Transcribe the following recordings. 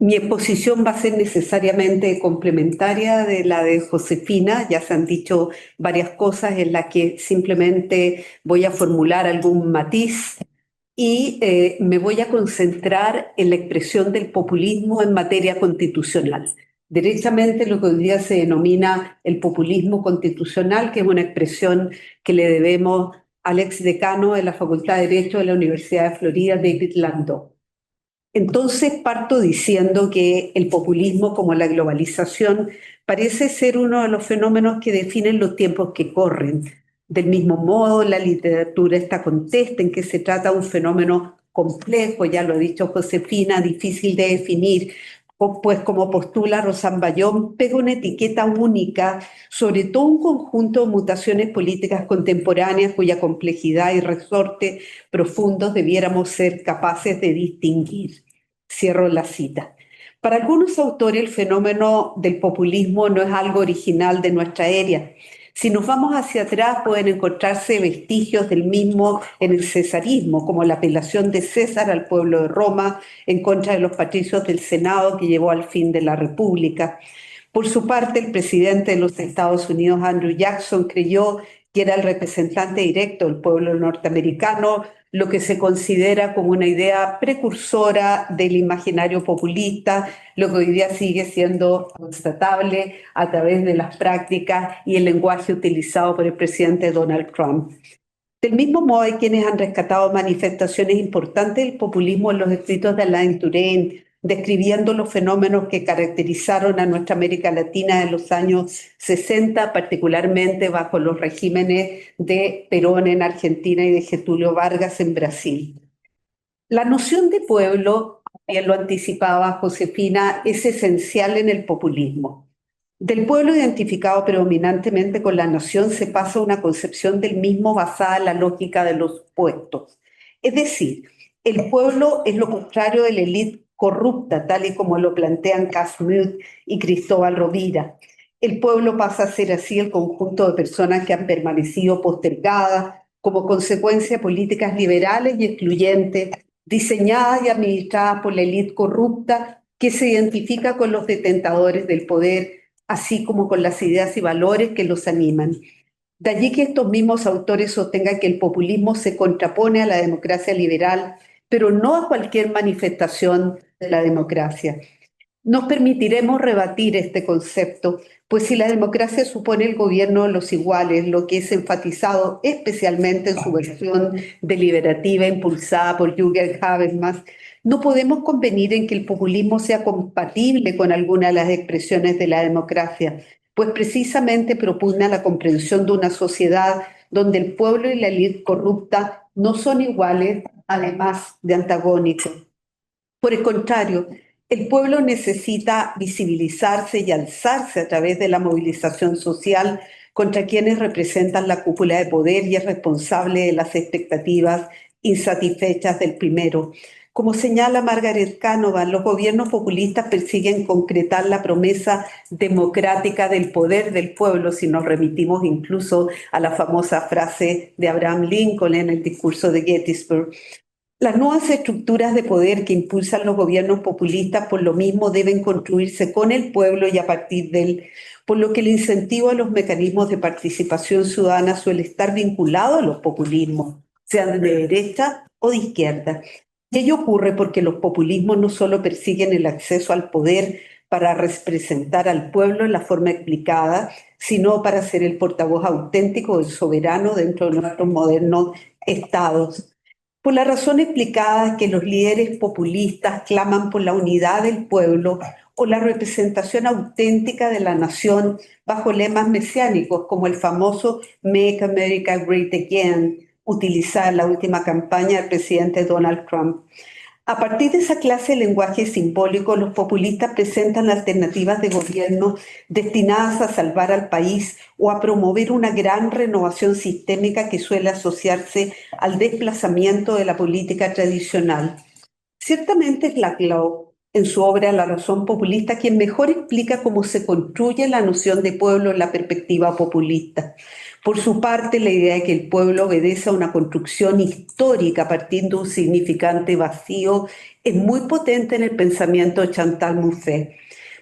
Mi exposición va a ser necesariamente complementaria de la de Josefina. Ya se han dicho varias cosas en las que simplemente voy a formular algún matiz y me voy a concentrar en la expresión del populismo en materia constitucional. Derechamente lo que hoy día se denomina el populismo constitucional, que es una expresión que le debemos al exdecano de la Facultad de Derecho de la Universidad de Florida, David Landau. Entonces parto diciendo que el populismo, como la globalización, parece ser uno de los fenómenos que definen los tiempos que corren. Del mismo modo, la literatura está contesta en que se trata de un fenómeno complejo, ya lo ha dicho Josefina, difícil de definir, pues como postula Rosan Bayón, pega una etiqueta única sobre todo un conjunto de mutaciones políticas contemporáneas cuya complejidad y resorte profundos debiéramos ser capaces de distinguir. Cierro la cita. Para algunos autores el fenómeno del populismo no es algo original de nuestra era. Si nos vamos hacia atrás pueden encontrarse vestigios del mismo en el cesarismo, como la apelación de César al pueblo de Roma en contra de los patricios del Senado que llevó al fin de la República. Por su parte, el presidente de los Estados Unidos, Andrew Jackson, creyó que era el representante directo del pueblo norteamericano, lo que se considera como una idea precursora del imaginario populista, lo que hoy día sigue siendo constatable a través de las prácticas y el lenguaje utilizado por el presidente Donald Trump. Del mismo modo, hay quienes han rescatado manifestaciones importantes del populismo en los escritos de Alain Touraine, describiendo los fenómenos que caracterizaron a nuestra América Latina en los años 60, particularmente bajo los regímenes de Perón en Argentina y de Getúlio Vargas en Brasil. La noción de pueblo, bien lo anticipaba Josefina, es esencial en el populismo. Del pueblo identificado predominantemente con la nación se pasa a una concepción del mismo basada en la lógica de los puestos. Es decir, el pueblo es lo contrario de la élite corrupta, tal y como lo plantean Casmud y Cristóbal Rovira. El pueblo pasa a ser así el conjunto de personas que han permanecido postergadas como consecuencia de políticas liberales y excluyentes, diseñadas y administradas por la élite corrupta que se identifica con los detentadores del poder, así como con las ideas y valores que los animan. De allí que estos mismos autores sostengan que el populismo se contrapone a la democracia liberal, pero no a cualquier manifestación de la democracia. Nos permitiremos rebatir este concepto, pues si la democracia supone el gobierno de los iguales, lo que es enfatizado especialmente en su versión deliberativa impulsada por Jürgen Habermas, no podemos convenir en que el populismo sea compatible con alguna de las expresiones de la democracia, pues precisamente propugna la comprensión de una sociedad donde el pueblo y la élite corrupta no son iguales, además de antagónicos. Por el contrario, el pueblo necesita visibilizarse y alzarse a través de la movilización social contra quienes representan la cúpula de poder y es responsable de las expectativas insatisfechas del primero. Como señala Margaret Canavan, los gobiernos populistas persiguen concretar la promesa democrática del poder del pueblo, si nos remitimos incluso a la famosa frase de Abraham Lincoln en el discurso de Gettysburg. Las nuevas estructuras de poder que impulsan los gobiernos populistas por lo mismo deben construirse con el pueblo y a partir de él, por lo que el incentivo a los mecanismos de participación ciudadana suele estar vinculado a los populismos, sean de derecha o de izquierda. Y ello ocurre porque los populismos no solo persiguen el acceso al poder para representar al pueblo en la forma explicada, sino para ser el portavoz auténtico del soberano dentro de nuestros modernos estados. Por la razón explicada que los líderes populistas claman por la unidad del pueblo o la representación auténtica de la nación bajo lemas mesiánicos como el famoso Make America Great Again, utilizada en la última campaña del presidente Donald Trump. A partir de esa clase de lenguaje simbólico, los populistas presentan alternativas de gobierno destinadas a salvar al país o a promover una gran renovación sistémica que suele asociarse al desplazamiento de la política tradicional. Ciertamente es Laclau, en su obra La razón populista, quien mejor explica cómo se construye la noción de pueblo en la perspectiva populista. Por su parte, la idea de que el pueblo obedece a una construcción histórica partiendo de un significante vacío es muy potente en el pensamiento de Chantal Mouffe.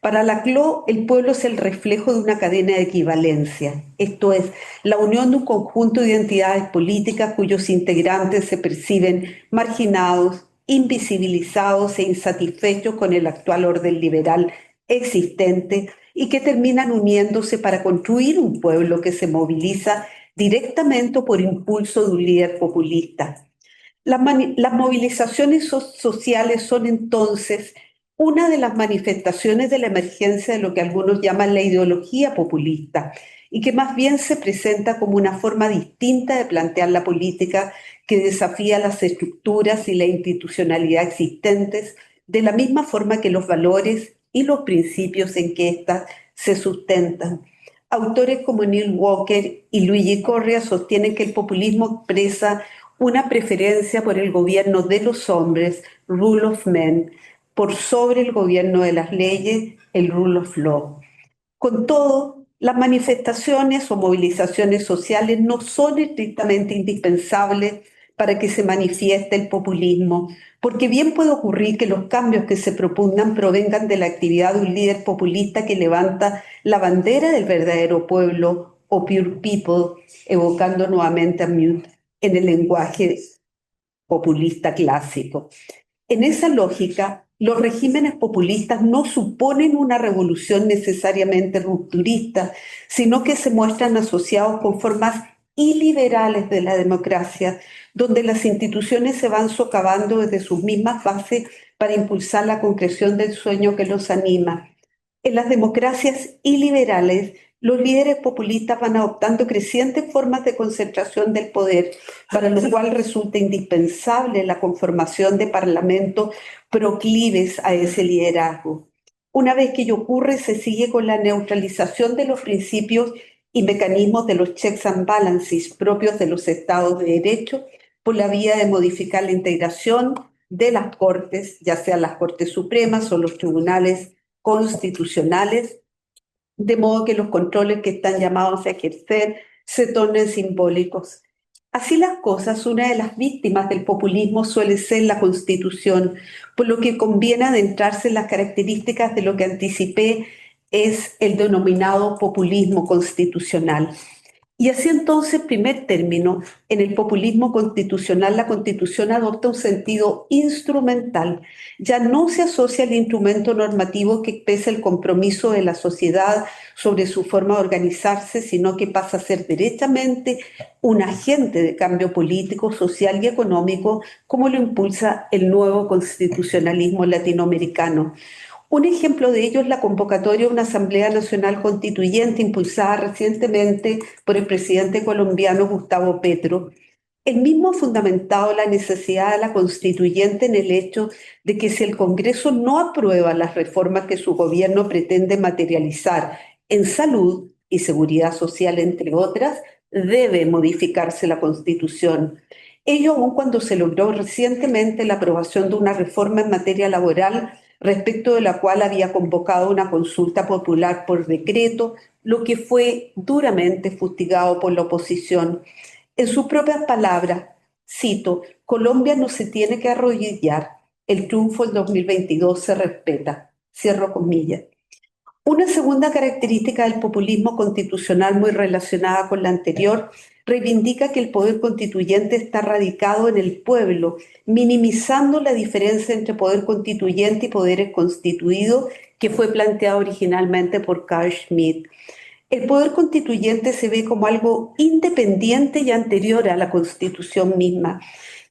Para Laclau, el pueblo es el reflejo de una cadena de equivalencia, esto es, la unión de un conjunto de identidades políticas cuyos integrantes se perciben marginados, invisibilizados e insatisfechos con el actual orden liberal existente y que terminan uniéndose para construir un pueblo que se moviliza directamente o por impulso de un líder populista. Las movilizaciones sociales son entonces una de las manifestaciones de la emergencia de lo que algunos llaman la ideología populista y que más bien se presenta como una forma distinta de plantear la política que desafía las estructuras y la institucionalidad existentes de la misma forma que los valores y los principios en que éstas se sustentan. Autores como Neil Walker y Luigi Correa sostienen que el populismo expresa una preferencia por el gobierno de los hombres, rule of men, por sobre el gobierno de las leyes, el rule of law. Con todo, las manifestaciones o movilizaciones sociales no son estrictamente indispensables para que se manifieste el populismo, porque bien puede ocurrir que los cambios que se propugnan provengan de la actividad de un líder populista que levanta la bandera del verdadero pueblo o pure people, evocando nuevamente a Mute en el lenguaje populista clásico. En esa lógica, los regímenes populistas no suponen una revolución necesariamente rupturista, sino que se muestran asociados con formas iliberales de la democracia, donde las instituciones se van socavando desde sus mismas bases para impulsar la concreción del sueño que los anima. En las democracias iliberales, los líderes populistas van adoptando crecientes formas de concentración del poder, para lo cual resulta indispensable la conformación de parlamentos proclives a ese liderazgo. Una vez que ello ocurre, se sigue con la neutralización de los principios y mecanismos de los checks and balances propios de los estados de derecho por la vía de modificar la integración de las cortes, ya sean las cortes supremas o los tribunales constitucionales, de modo que los controles que están llamados a ejercer se tornen simbólicos. Así las cosas, una de las víctimas del populismo suele ser la Constitución, por lo que conviene adentrarse en las características de lo que anticipé es el denominado populismo constitucional. Y así entonces, primer término, en el populismo constitucional, la Constitución adopta un sentido instrumental. Ya no se asocia al instrumento normativo que expresa el compromiso de la sociedad sobre su forma de organizarse, sino que pasa a ser derechamente un agente de cambio político, social y económico, como lo impulsa el nuevo constitucionalismo latinoamericano. Un ejemplo de ello es la convocatoria de una Asamblea Nacional Constituyente impulsada recientemente por el presidente colombiano Gustavo Petro. El mismo ha fundamentado la necesidad de la constituyente en el hecho de que si el Congreso no aprueba las reformas que su gobierno pretende materializar en salud y seguridad social, entre otras, debe modificarse la Constitución. Ello aun cuando se logró recientemente la aprobación de una reforma en materia laboral respecto de la cual había convocado una consulta popular por decreto, lo que fue duramente fustigado por la oposición. En sus propias palabras, cito, Colombia no se tiene que arrodillar, el triunfo del 2022 se respeta. Cierro comillas. Una segunda característica del populismo constitucional muy relacionada con la anterior reivindica que el poder constituyente está radicado en el pueblo, minimizando la diferencia entre poder constituyente y poderes constituidos que fue planteado originalmente por Carl Schmitt. El poder constituyente se ve como algo independiente y anterior a la Constitución misma.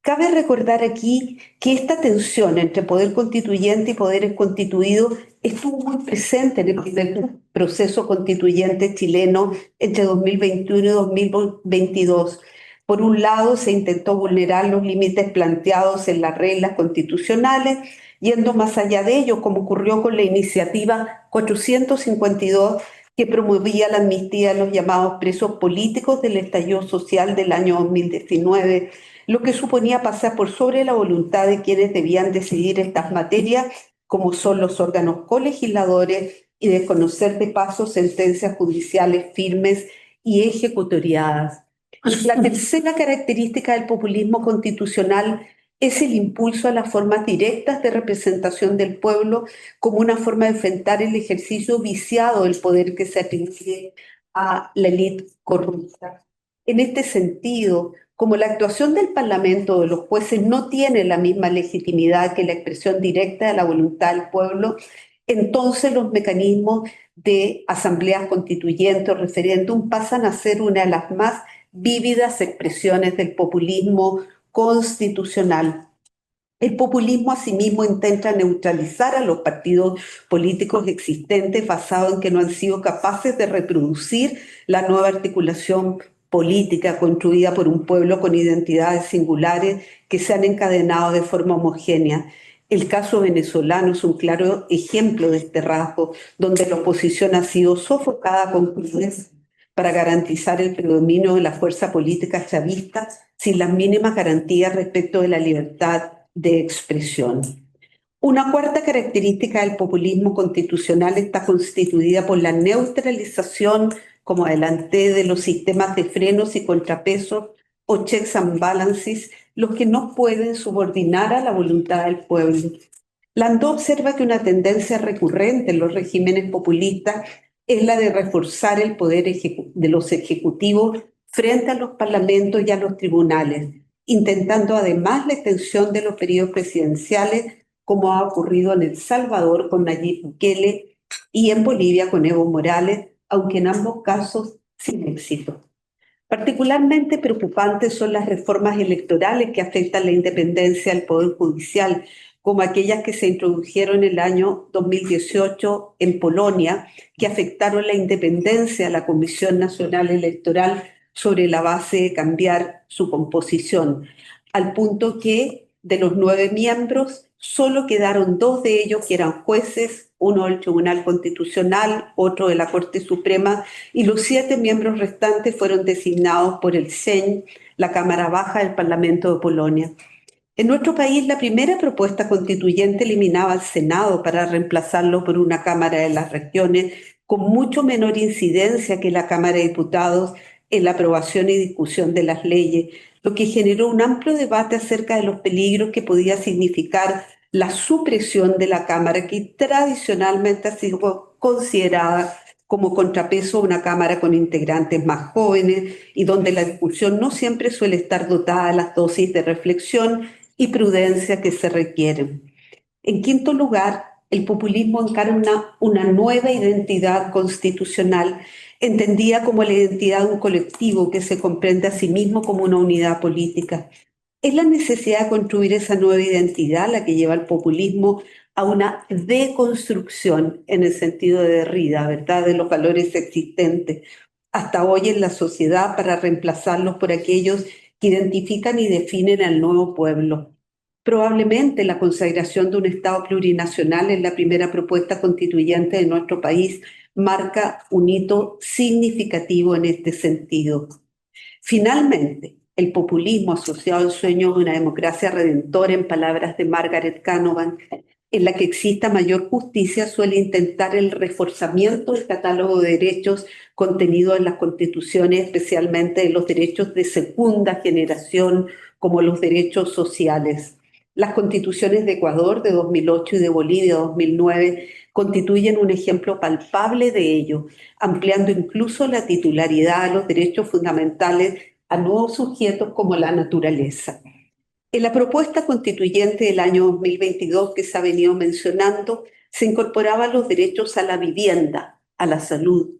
Cabe recordar aquí que esta tensión entre poder constituyente y poderes constituidos estuvo muy presente en el primer proceso constituyente chileno entre 2021 y 2022. Por un lado, se intentó vulnerar los límites planteados en las reglas constitucionales, yendo más allá de ello, como ocurrió con la iniciativa 452 que promovía la amnistía de los llamados presos políticos del estallido social del año 2019, lo que suponía pasar por sobre la voluntad de quienes debían decidir estas materias, como son los órganos colegisladores, y desconocer de paso sentencias judiciales firmes y ejecutoriadas. La tercera característica del populismo constitucional es el impulso a las formas directas de representación del pueblo como una forma de enfrentar el ejercicio viciado del poder que se atribuye a la élite corrupta. En este sentido, como la actuación del Parlamento o de los jueces no tiene la misma legitimidad que la expresión directa de la voluntad del pueblo, entonces los mecanismos de asambleas constituyentes o referéndum pasan a ser una de las más vívidas expresiones del populismo constitucional. El populismo asimismo intenta neutralizar a los partidos políticos existentes basados en que no han sido capaces de reproducir la nueva articulación política construida por un pueblo con identidades singulares que se han encadenado de forma homogénea. El caso venezolano es un claro ejemplo de este rasgo, donde la oposición ha sido sofocada con crudeza para garantizar el predominio de la fuerza política chavista sin las mínimas garantías respecto de la libertad de expresión. Una cuarta característica del populismo constitucional está constituida por la neutralización, como adelanté, de los sistemas de frenos y contrapesos o checks and balances, los que no pueden subordinar a la voluntad del pueblo. Landó observa que una tendencia recurrente en los regímenes populistas es la de reforzar el poder de los ejecutivos frente a los parlamentos y a los tribunales, intentando además la extensión de los periodos presidenciales, como ha ocurrido en El Salvador con Nayib Bukele y en Bolivia con Evo Morales, aunque en ambos casos sin éxito. Particularmente preocupantes son las reformas electorales que afectan la independencia del Poder Judicial, como aquellas que se introdujeron en el año 2018 en Polonia, que afectaron la independencia de la Comisión Nacional Electoral sobre la base de cambiar su composición, al punto que de los 9 miembros solo quedaron 2 de ellos que eran jueces, uno del Tribunal Constitucional, otro de la Corte Suprema, y los 7 miembros restantes fueron designados por el Sejm, la Cámara Baja del Parlamento de Polonia. En nuestro país, la primera propuesta constituyente eliminaba al Senado para reemplazarlo por una Cámara de las Regiones con mucho menor incidencia que la Cámara de Diputados en la aprobación y discusión de las leyes, lo que generó un amplio debate acerca de los peligros que podía significar la supresión de la Cámara, que tradicionalmente ha sido considerada como contrapeso a una Cámara con integrantes más jóvenes y donde la discusión no siempre suele estar dotada de las dosis de reflexión y prudencia que se requieren. En quinto lugar, el populismo encara una nueva identidad constitucional, entendida como la identidad de un colectivo que se comprende a sí mismo como una unidad política. Es la necesidad de construir esa nueva identidad la que lleva al populismo a una deconstrucción en el sentido de Derrida, ¿verdad?, de los valores existentes hasta hoy en la sociedad para reemplazarlos por aquellos que identifican y definen al nuevo pueblo. Probablemente la consagración de un Estado plurinacional en la primera propuesta constituyente de nuestro país marca un hito significativo en este sentido. Finalmente, el populismo asociado al sueño de una democracia redentora, en palabras de Margaret Canavan, en la que exista mayor justicia, suele intentar el reforzamiento del catálogo de derechos contenidos en las constituciones, especialmente en los derechos de segunda generación, como los derechos sociales. Las constituciones de Ecuador de 2008 y de Bolivia de 2009 constituyen un ejemplo palpable de ello, ampliando incluso la titularidad de los derechos fundamentales a nuevos sujetos como la naturaleza. En la propuesta constituyente del año 2022 que se ha venido mencionando, se incorporaban los derechos a la vivienda, a la salud,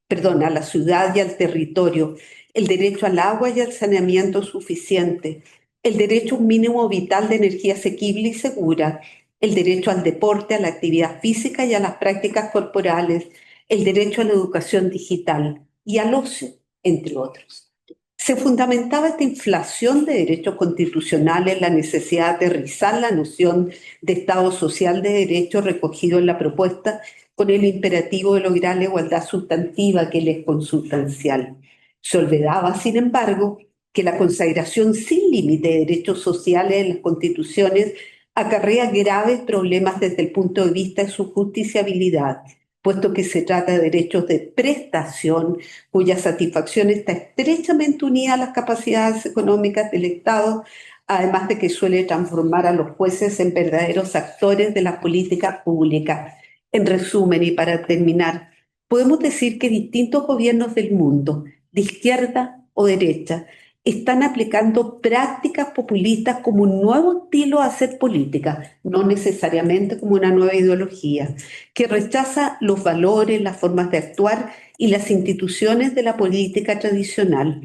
a la ciudad y al territorio, el derecho al agua y al saneamiento suficiente, el derecho a un mínimo vital de energía asequible y segura, el derecho al deporte, a la actividad física y a las prácticas corporales, el derecho a la educación digital y al ocio, entre otros. Se fundamentaba esta inflación de derechos constitucionales en la necesidad de aterrizar la noción de Estado social de derecho recogido en la propuesta con el imperativo de lograr la igualdad sustantiva que le es consustancial. Se olvidaba, sin embargo, que la consagración sin límite de derechos sociales en las constituciones acarrea graves problemas desde el punto de vista de su justiciabilidad, puesto que se trata de derechos de prestación cuya satisfacción está estrechamente unida a las capacidades económicas del Estado, además de que suele transformar a los jueces en verdaderos actores de las políticas públicas. En resumen, y para terminar, podemos decir que distintos gobiernos del mundo, de izquierda o derecha, están aplicando prácticas populistas como un nuevo estilo de hacer política, no necesariamente como una nueva ideología, que rechaza los valores, las formas de actuar y las instituciones de la política tradicional.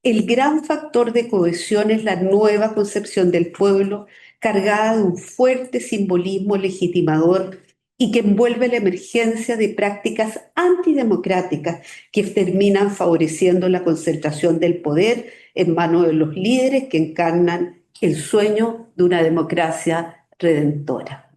El gran factor de cohesión es la nueva concepción del pueblo, cargada de un fuerte simbolismo legitimador y que envuelve la emergencia de prácticas antidemocráticas que terminan favoreciendo la concentración del poder en manos de los líderes que encarnan el sueño de una democracia redentora.